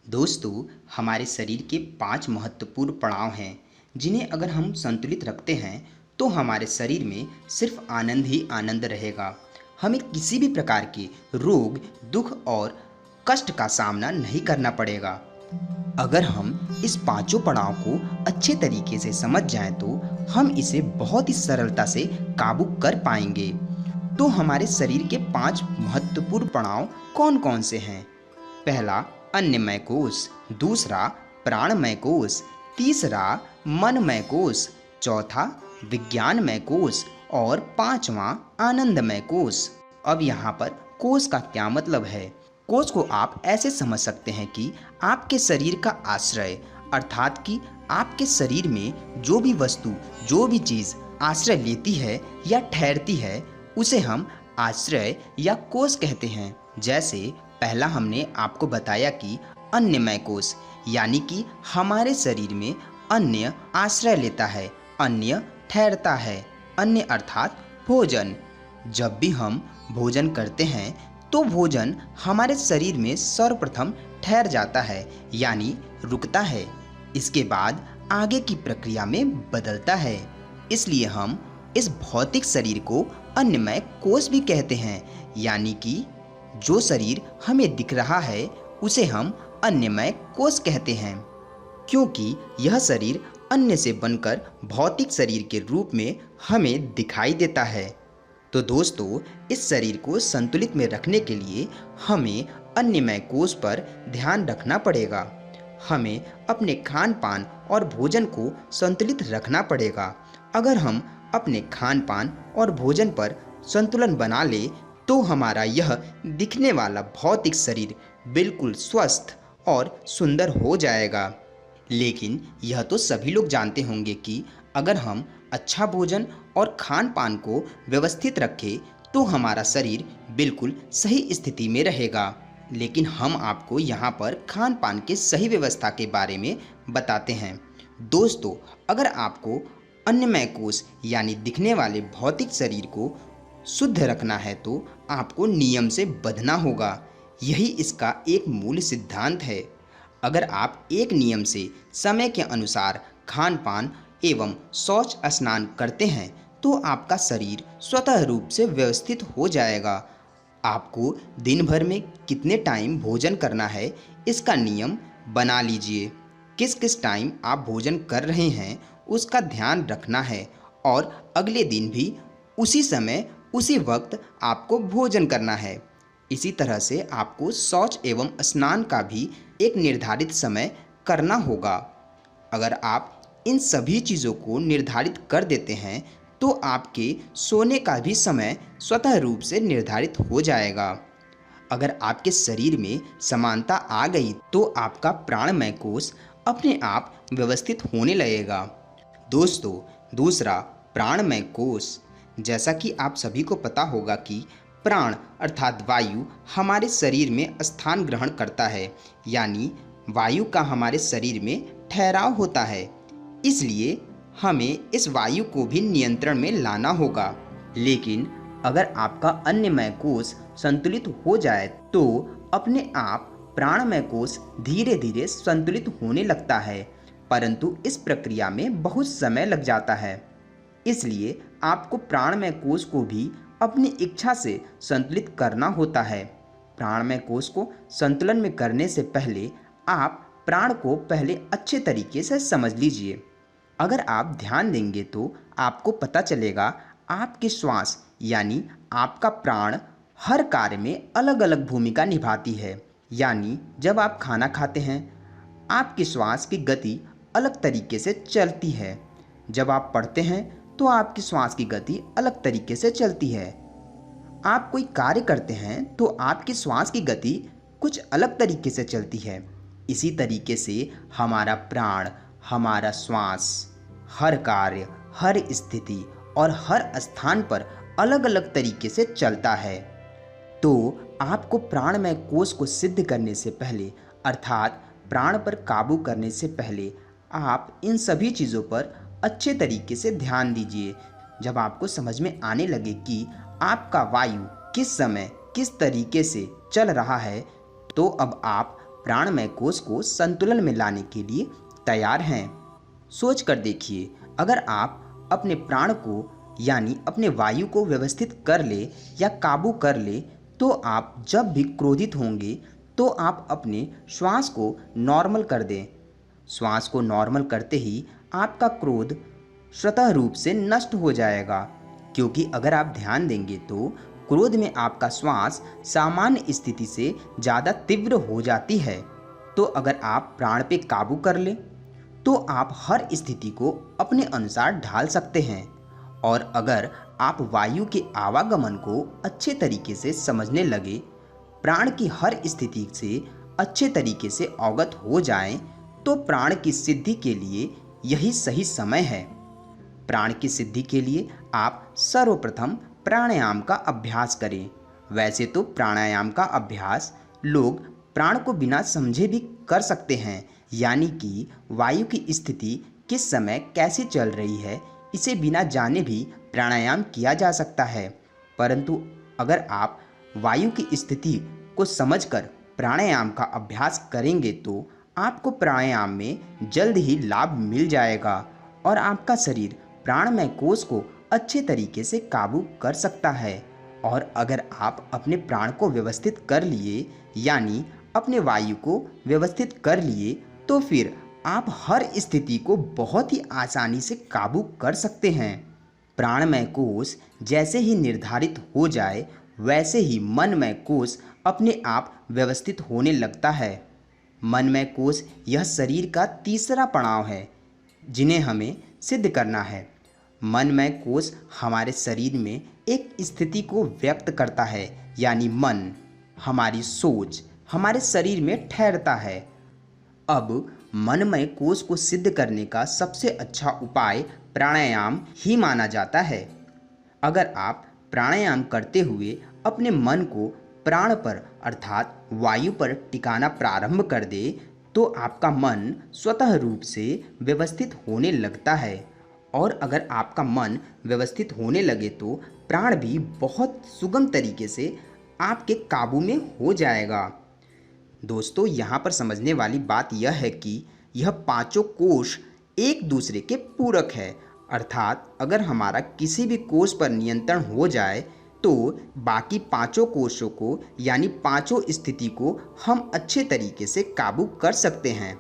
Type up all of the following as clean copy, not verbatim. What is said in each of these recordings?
दोस्तों, हमारे शरीर के 5 महत्वपूर्ण पड़ाव हैं जिन्हें अगर हम संतुलित रखते हैं तो हमारे शरीर में सिर्फ आनंद ही आनंद रहेगा। हमें किसी भी प्रकार के रोग, दुख और कष्ट का सामना नहीं करना पड़ेगा। अगर हम इस पांचों पड़ाव को अच्छे तरीके से समझ जाएं तो हम इसे बहुत ही सरलता से काबू कर पाएंगे। तो हमारे शरीर के 5 महत्वपूर्ण पड़ाव कौन कौन से हैं? पहला, अन्नमय कोश। दूसरा, प्राणमय कोश। तीसरा, मनमय कोश। चौथा, विज्ञानमय कोश। और पांचवा, आनंदमय कोश। अब यहाँ पर कोश का क्या मतलब है? कोश को आप ऐसे समझ सकते हैं कि आपके शरीर का आश्रय, अर्थात कि आपके शरीर में जो भी वस्तु, जो भी चीज़ आश्रय लेती है या ठहरती है उसे हम आश्रय या कोश कहते हैं। जैसे पहला हमने आपको बताया कि अन्नमय कोश, यानी कि हमारे शरीर में अन्न आश्रय लेता है, अन्न ठहरता है। अन्न अर्थात भोजन। जब भी हम भोजन करते हैं तो भोजन हमारे शरीर में सर्वप्रथम ठहर जाता है, यानी रुकता है। इसके बाद आगे की प्रक्रिया में बदलता है। इसलिए हम इस भौतिक शरीर को अन्नमय कोश भी कहते हैं, यानी कि जो शरीर हमें दिख रहा है उसे हम अन्नमय कोश कहते हैं, क्योंकि यह शरीर अन्न से बनकर भौतिक शरीर के रूप में हमें दिखाई देता है। तो दोस्तों, इस शरीर को संतुलित में रखने के लिए हमें अन्नमय कोश पर ध्यान रखना पड़ेगा। हमें अपने खान पान और भोजन को संतुलित रखना पड़ेगा। अगर हम अपने खान पान और भोजन पर संतुलन बना ले तो हमारा यह दिखने वाला भौतिक शरीर बिल्कुल स्वस्थ और सुंदर हो जाएगा। लेकिन यह तो सभी लोग जानते होंगे कि अगर हम अच्छा भोजन और खान पान को व्यवस्थित रखें तो हमारा शरीर बिल्कुल सही स्थिति में रहेगा। लेकिन हम आपको यहाँ पर खान पान के सही व्यवस्था के बारे में बताते हैं। दोस्तों, अगर आपको अन्नमय कोश यानी दिखने वाले भौतिक शरीर को शुद्ध रखना है तो आपको नियम से बंधना होगा। यही इसका एक मूल सिद्धांत है। अगर आप एक नियम से समय के अनुसार खान पान एवं शौच स्नान करते हैं तो आपका शरीर स्वतः रूप से व्यवस्थित हो जाएगा। आपको दिन भर में कितने टाइम भोजन करना है इसका नियम बना लीजिए। किस किस टाइम आप भोजन कर रहे हैं उसका ध्यान रखना है और अगले दिन भी उसी समय उसी वक्त आपको भोजन करना है। इसी तरह से आपको शौच एवं स्नान का भी एक निर्धारित समय करना होगा। अगर आप इन सभी चीज़ों को निर्धारित कर देते हैं तो आपके सोने का भी समय स्वतः रूप से निर्धारित हो जाएगा। अगर आपके शरीर में समानता आ गई तो आपका प्राणमय कोश अपने आप व्यवस्थित होने लगेगा। दोस्तों, दूसरा, प्राणमय कोश। जैसा कि आप सभी को पता होगा कि प्राण अर्थात वायु हमारे शरीर में स्थान ग्रहण करता है, यानी वायु का हमारे शरीर में ठहराव होता है। इसलिए हमें इस वायु को भी नियंत्रण में लाना होगा। लेकिन अगर आपका अन्नमय कोश संतुलित हो जाए तो अपने आप प्राणमय कोश धीरे धीरे संतुलित होने लगता है, परंतु इस प्रक्रिया में बहुत समय लग जाता है। इसलिए आपको प्राणमय कोश को भी अपनी इच्छा से संतुलित करना होता है। प्राणमय कोश को संतुलन में करने से पहले आप प्राण को पहले अच्छे तरीके से समझ लीजिए। अगर आप ध्यान देंगे तो आपको पता चलेगा आपकी श्वास यानी आपका प्राण हर कार्य में अलग अलग भूमिका निभाती है। यानी जब आप खाना खाते हैं आपकी श्वास की गति अलग तरीके से चलती है। जब आप पढ़ते हैं तो आपकी श्वास की गति अलग तरीके से चलती है। आप कोई कार्य करते हैं तो आपकी श्वास की गति कुछ अलग तरीके से चलती है। इसी तरीके से हमारा प्राण, हमारा श्वास हर कार्य, हर स्थिति और हर स्थान पर अलग अलग तरीके से चलता है। तो आपको प्राणमय कोश को सिद्ध करने से पहले अर्थात प्राण पर काबू करने से पहले आप इन सभी चीज़ों पर अच्छे तरीके से ध्यान दीजिए। जब आपको समझ में आने लगे कि आपका वायु किस समय किस तरीके से चल रहा है तो अब आप प्राणमय कोश को संतुलन में लाने के लिए तैयार हैं। सोच कर देखिए, अगर आप अपने प्राण को यानी अपने वायु को व्यवस्थित कर ले या काबू कर ले, तो आप जब भी क्रोधित होंगे तो आप अपने श्वास को नॉर्मल कर दें। श्वास को नॉर्मल करते ही आपका क्रोध स्वतः रूप से नष्ट हो जाएगा, क्योंकि अगर आप ध्यान देंगे तो क्रोध में आपका श्वास सामान्य स्थिति से ज़्यादा तीव्र हो जाती है। तो अगर आप प्राण पे काबू कर लें तो आप हर स्थिति को अपने अनुसार ढाल सकते हैं। और अगर आप वायु के आवागमन को अच्छे तरीके से समझने लगे, प्राण की हर स्थिति से अच्छे तरीके से अवगत हो जाएं, तो प्राण की सिद्धि के लिए यही सही समय है। प्राण की सिद्धि के लिए आप सर्वप्रथम प्राणायाम का अभ्यास करें। वैसे तो प्राणायाम का अभ्यास लोग प्राण को बिना समझे भी कर सकते हैं, यानी कि वायु की स्थिति किस समय कैसे चल रही है इसे बिना जाने भी प्राणायाम किया जा सकता है। परंतु अगर आप वायु की स्थिति को समझकर प्राणायाम का अभ्यास करेंगे तो आपको प्राणायाम में जल्द ही लाभ मिल जाएगा और आपका शरीर प्राणमय कोश को अच्छे तरीके से काबू कर सकता है। और अगर आप अपने प्राण को व्यवस्थित कर लिए यानी अपने वायु को व्यवस्थित कर लिए, तो फिर आप हर स्थिति को बहुत ही आसानी से काबू कर सकते हैं। प्राणमय कोश जैसे ही निर्धारित हो जाए, वैसे ही मनमय कोश अपने आप व्यवस्थित होने लगता है। मनमय कोश यह शरीर का तीसरा पड़ाव है जिन्हें हमें सिद्ध करना है। मनमय कोश हमारे शरीर में एक स्थिति को व्यक्त करता है, यानी मन, हमारी सोच हमारे शरीर में ठहरता है। अब मनमय कोश को सिद्ध करने का सबसे अच्छा उपाय प्राणायाम ही माना जाता है। अगर आप प्राणायाम करते हुए अपने मन को प्राण पर अर्थात वायु पर टिकाना प्रारंभ कर दे, तो आपका मन स्वतः रूप से व्यवस्थित होने लगता है। और अगर आपका मन व्यवस्थित होने लगे तो प्राण भी बहुत सुगम तरीके से आपके काबू में हो जाएगा। दोस्तों, यहाँ पर समझने वाली बात यह है कि यह पांचों कोश एक दूसरे के पूरक है। अर्थात अगर हमारा किसी भी कोश पर नियंत्रण हो जाए तो बाकी पांचों कोशों को यानी पांचों स्थिति को हम अच्छे तरीके से काबू कर सकते हैं।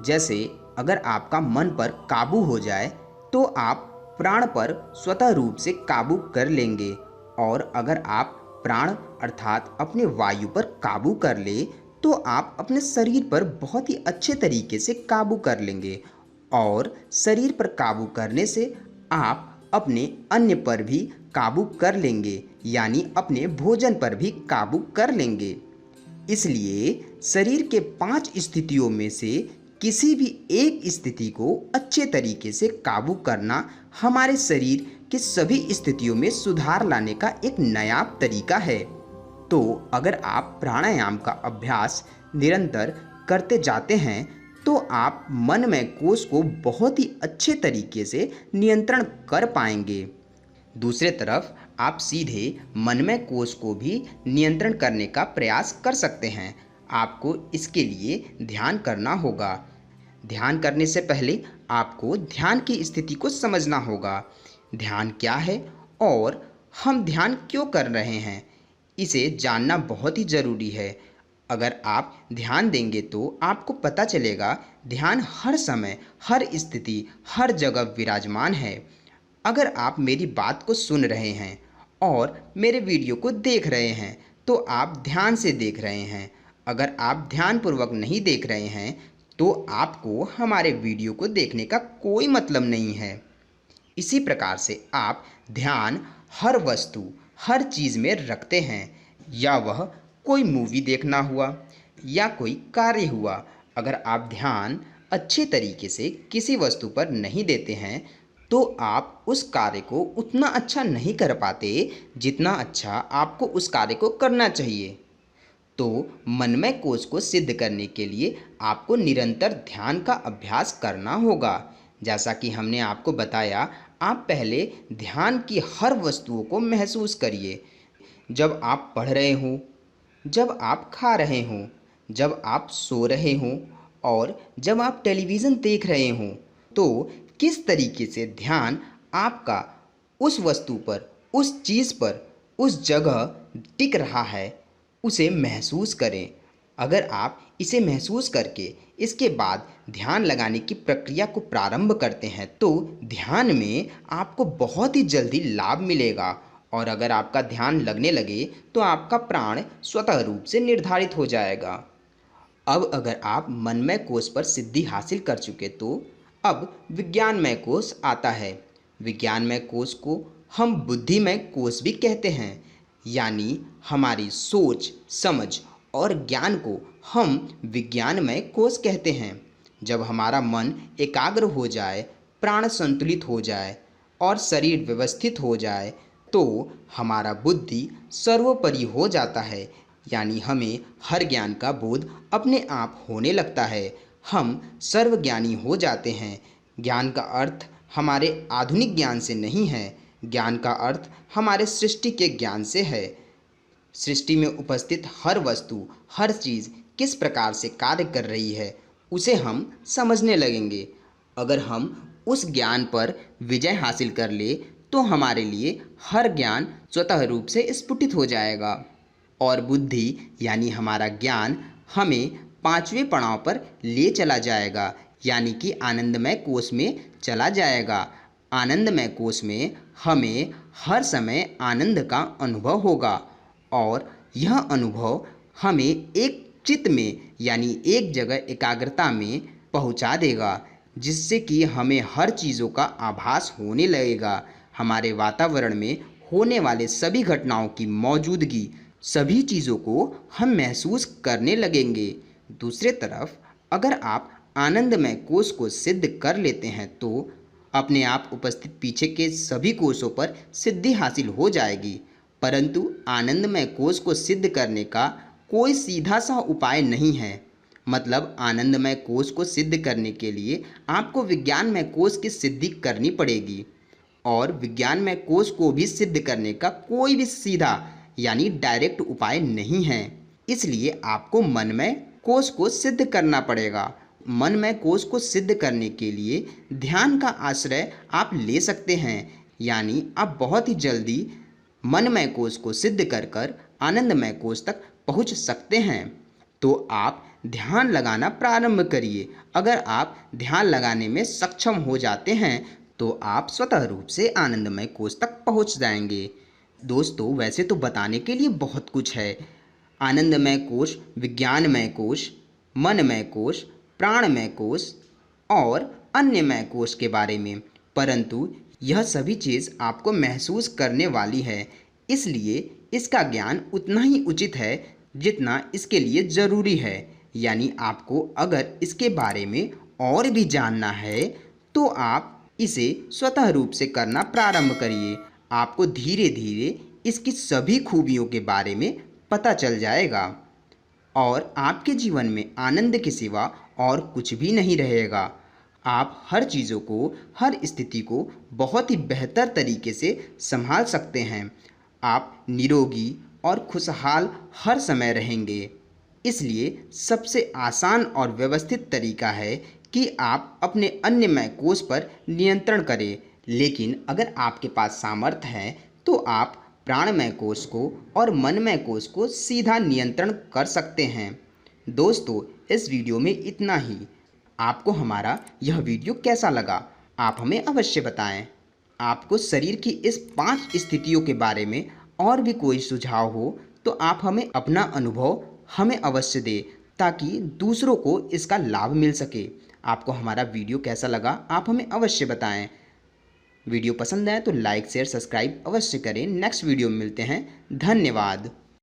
जैसे अगर आपका मन पर काबू हो जाए तो आप प्राण पर स्वतः रूप से काबू कर लेंगे, और अगर आप प्राण अर्थात अपने वायु पर काबू कर ले तो आप अपने शरीर पर बहुत ही अच्छे तरीके से काबू कर लेंगे। और शरीर पर काबू करने से आप अपने अन्य पर भी काबू कर लेंगे, यानी अपने भोजन पर भी काबू कर लेंगे। इसलिए शरीर के 5 स्थितियों में से किसी भी एक स्थिति को अच्छे तरीके से काबू करना हमारे शरीर के सभी स्थितियों में सुधार लाने का एक नायाब तरीका है। तो अगर आप प्राणायाम का अभ्यास निरंतर करते जाते हैं तो आप मनमय कोश को बहुत ही अच्छे तरीके से नियंत्रण कर पाएंगे। दूसरे तरफ आप सीधे मनमय कोश को भी नियंत्रण करने का प्रयास कर सकते हैं। आपको इसके लिए ध्यान करना होगा। ध्यान करने से पहले आपको ध्यान की स्थिति को समझना होगा। ध्यान क्या है और हम ध्यान क्यों कर रहे हैं, इसे जानना बहुत ही ज़रूरी है। अगर आप ध्यान देंगे तो आपको पता चलेगा ध्यान हर समय, हर स्थिति, हर जगह विराजमान है। अगर आप मेरी बात को सुन रहे हैं और मेरे वीडियो को देख रहे हैं तो आप ध्यान से देख रहे हैं। अगर आप ध्यानपूर्वक नहीं देख रहे हैं तो आपको हमारे वीडियो को देखने का कोई मतलब नहीं है। इसी प्रकार से आप ध्यान हर वस्तु, हर चीज़ में रखते हैं, या वह कोई मूवी देखना हुआ या कोई कार्य हुआ। अगर आप ध्यान अच्छे तरीके से किसी वस्तु पर नहीं देते हैं तो आप उस कार्य को उतना अच्छा नहीं कर पाते जितना अच्छा आपको उस कार्य को करना चाहिए। तो मनमय कोश को सिद्ध करने के लिए आपको निरंतर ध्यान का अभ्यास करना होगा। जैसा कि हमने आपको बताया, आप पहले ध्यान की हर वस्तुओं को महसूस करिए। जब आप पढ़ रहे हों, जब आप खा रहे हों, जब आप सो रहे हों और जब आप टेलीविज़न देख रहे हों, तो किस तरीके से ध्यान आपका उस वस्तु पर, उस चीज़ पर, उस जगह टिक रहा है, उसे महसूस करें। अगर आप इसे महसूस करके इसके बाद ध्यान लगाने की प्रक्रिया को प्रारंभ करते हैं, तो ध्यान में आपको बहुत ही जल्दी लाभ मिलेगा। और अगर आपका ध्यान लगने लगे तो आपका प्राण स्वतः रूप से निर्धारित हो जाएगा। अब अगर आप मनमय कोश पर सिद्धि हासिल कर चुके, तो अब विज्ञानमय कोश आता है। विज्ञानमय कोश को हम बुद्धिमय कोश भी कहते हैं, यानी हमारी सोच, समझ और ज्ञान को हम विज्ञानमय कोश कहते हैं। जब हमारा मन एकाग्र हो जाए, प्राण संतुलित हो जाए और शरीर व्यवस्थित हो जाए, तो हमारा बुद्धि सर्वोपरि हो जाता है, यानी हमें हर ज्ञान का बोध अपने आप होने लगता है। हम सर्वज्ञानी हो जाते हैं। ज्ञान का अर्थ हमारे आधुनिक ज्ञान से नहीं है, ज्ञान का अर्थ हमारे सृष्टि के ज्ञान से है। सृष्टि में उपस्थित हर वस्तु, हर चीज़ किस प्रकार से कार्य कर रही है, उसे हम समझने लगेंगे। अगर हम उस ज्ञान पर विजय हासिल कर ले, तो हमारे लिए हर ज्ञान स्वतः रूप से स्फुटित हो जाएगा और बुद्धि यानी हमारा ज्ञान हमें पांचवें पड़ाव पर ले चला जाएगा, यानी कि आनंदमय कोश में चला जाएगा। आनंदमय कोश में हमें हर समय आनंद का अनुभव होगा और यह अनुभव हमें एक चित्त में यानी एक जगह एकाग्रता में पहुंचा देगा, जिससे कि हमें हर चीज़ों का आभास होने लगेगा। हमारे वातावरण में होने वाले सभी घटनाओं की मौजूदगी, सभी चीज़ों को हम महसूस करने लगेंगे। दूसरे तरफ अगर आप आनंदमय कोश को सिद्ध कर लेते हैं, तो अपने आप उपस्थित पीछे के सभी कोशों पर सिद्धि हासिल हो जाएगी। परंतु आनंदमय कोश को सिद्ध करने का कोई सीधा सा उपाय नहीं है। मतलब आनंदमय कोश को सिद्ध करने के लिए आपको विज्ञानमय कोश की सिद्धि करनी पड़ेगी, और विज्ञानमय कोश को भी सिद्ध करने का कोई भी सीधा यानी डायरेक्ट उपाय नहीं है। इसलिए आपको मनमय कोश को सिद्ध करना पड़ेगा। मनमय कोश को सिद्ध करने के लिए ध्यान का आश्रय आप ले सकते हैं, यानी आप बहुत ही जल्दी मनमय कोश को सिद्ध कर कर आनंदमय कोश तक पहुंच सकते हैं। तो आप ध्यान लगाना प्रारंभ करिए। अगर आप ध्यान लगाने में सक्षम हो जाते हैं, तो आप स्वतः रूप से आनंदमय कोश तक पहुंच जाएंगे। दोस्तों, वैसे तो बताने के लिए बहुत कुछ है। आनंदमय कोश, विज्ञानमय कोश, मनमय कोश, प्राणमय कोश और अन्यमय कोश के बारे में, परंतु यह सभी चीज़ आपको महसूस करने वाली है, इसलिए इसका ज्ञान उतना ही उचित है जितना इसके लिए ज़रूरी है। यानी आपको अगर इसके बारे में और भी जानना है, तो आप इसे स्वतः रूप से करना प्रारंभ करिए। आपको धीरे धीरे इसकी सभी खूबियों के बारे में पता चल जाएगा और आपके जीवन में आनंद के सिवा और कुछ भी नहीं रहेगा। आप हर चीज़ों को, हर स्थिति को बहुत ही बेहतर तरीके से संभाल सकते हैं। आप निरोगी और खुशहाल हर समय रहेंगे। इसलिए सबसे आसान और व्यवस्थित तरीका है कि आप अपने अन्यमय कोश पर नियंत्रण करें। लेकिन अगर आपके पास सामर्थ्य है, तो आप प्राणमय कोश को और मनमय कोश को सीधा नियंत्रण कर सकते हैं। दोस्तों, इस वीडियो में इतना ही। आपको हमारा यह वीडियो कैसा लगा, आप हमें अवश्य बताएं। आपको शरीर की इस 5 स्थितियों के बारे में और भी कोई सुझाव हो, तो आप हमें अपना अनुभव हमें अवश्य दें, ताकि दूसरों को इसका लाभ मिल सके। आपको हमारा वीडियो कैसा लगा, आप हमें अवश्य बताएं। वीडियो पसंद आए तो लाइक, शेयर, सब्सक्राइब अवश्य करें। नेक्स्ट वीडियो में मिलते हैं। धन्यवाद।